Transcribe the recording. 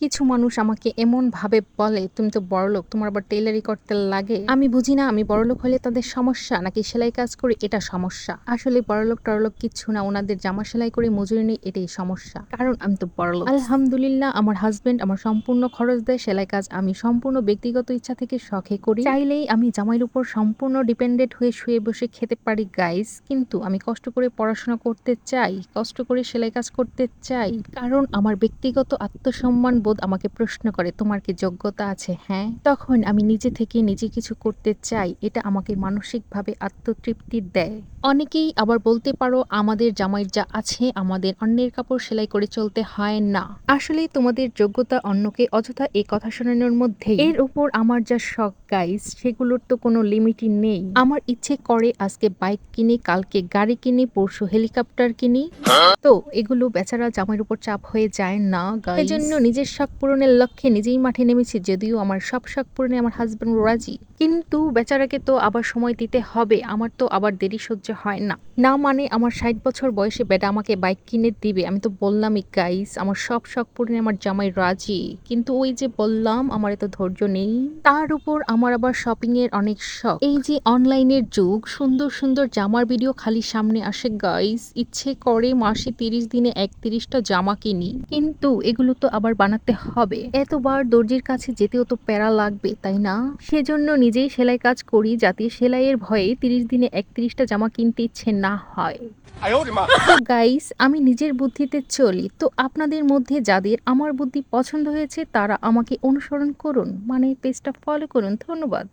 কিছু মানুষ আমাকে এমন ভাবে বলে, তুমি তো বড়লোক, তোমার আবার টেইলারি করতে লাগে। আমি বুঝি না, আমি বড়লোক হলে তাদের সমস্যা নাকি সেলাই কাজ করি এটা সমস্যা। আসলে বড়লোক টড়লোক কিচ্ছু না, ওনাদের জামা সেলাই করে মজুরি নেই, এটাই সমস্যা। কারণ আমি তো বড়লোক। আলহামদুলিল্লাহ, আমার হাজবেন্ড আমার সম্পূর্ণ খরচ দেয়। সেলাই কাজ আমি সম্পূর্ণ ব্যক্তিগত ইচ্ছা থেকে শখে করি। চাইলেই আমি জামাইয়ের উপর সম্পূর্ণ ডিপেন্ডেন্ট হয়ে শুয়ে বসে খেতে পারি গাইস, কিন্তু আমি কষ্ট করে পড়াশোনা করতে চাই, কষ্ট করে সেলাই কাজ করতে চাই, কারণ আমার ব্যক্তিগত আত্মসম্মান বোধ আমাকে প্রশ্ন করে তোমার কি যোগ্যতা আছে। হ্যাঁ, তখন আমি নিজে থেকে নিজে কিছু করতে চাই, এটা আমাকে মানসিকভাবে আত্মতৃপ্তি দেয়। অনেকেই আবার বলতে পারো আমাদের জামাইয়ের যা আছে আমাদের অন্যের কাপড় সেলাই করে চলতে হয় না। আসলে তোমাদের যোগ্যতা অন্যকে অযথা এই কথা শোনানোর মধ্যে এর উপর আমার যা শখ গাইস, সেগুলোর তো কোনো লিমিটই নেই। আমার ইচ্ছে করে আজকে বাইক কিনি, কালকে গাড়ি কিনি, পরশু হেলিকপ্টার কিনি। তো এগুলো বেচারা জামাইয়ের উপর চাপ হয়ে যায় না গাইস। এজন্য নিজের শখ পূরণের লক্ষ্যে নিজেই মাঠে নেমেছি, যদিও আমার সব শখ পূরণে আমার হাজবেন্ড রাজি, কিন্তু বেচারাকে তো আবার সময় দিতে হবে। আমার তো আবার দেরি সহ্য হয় না। না মানে আমার 60 বছর বয়সে বেটা আমাকে বাইক কিনে দিবে? আমি তো বললামই গাইস, আমার সব শখ পূরণে আমার জামাই রাজি, কিন্তু ওই যে বললাম আমার এত ধৈর্য নেই। তার উপর আমার আবার শপিং এর অনেক শখ। এই যে অনলাইনের যুগ, সুন্দর সুন্দর জামার ভিডিও খালি সামনে আসে গাইস, ইচ্ছে করে মাসে 30 দিনে 31টা জামা কিনি, কিন্তু এগুলো তো আবার বানাতে হবে। এতবার দর্জির কাছে যেতেও তো প্যারা লাগবে, তাই না? সেজন্য নিজেই সেলাই কাজ করি, যাতে সেলাইয়ের ভয়ে 30 দিনে 31টা জামা কিনতে ইচ্ছে না হয়। তো গাইস, আমি নিজের বুদ্ধিতে চলি, তো আপনাদের মধ্যে যাদের আমার বুদ্ধি পছন্দ হয়েছে তারা আমাকে অনুসরণ করুন, মানে পেজটা ফলো করুন। ধন্যবাদ।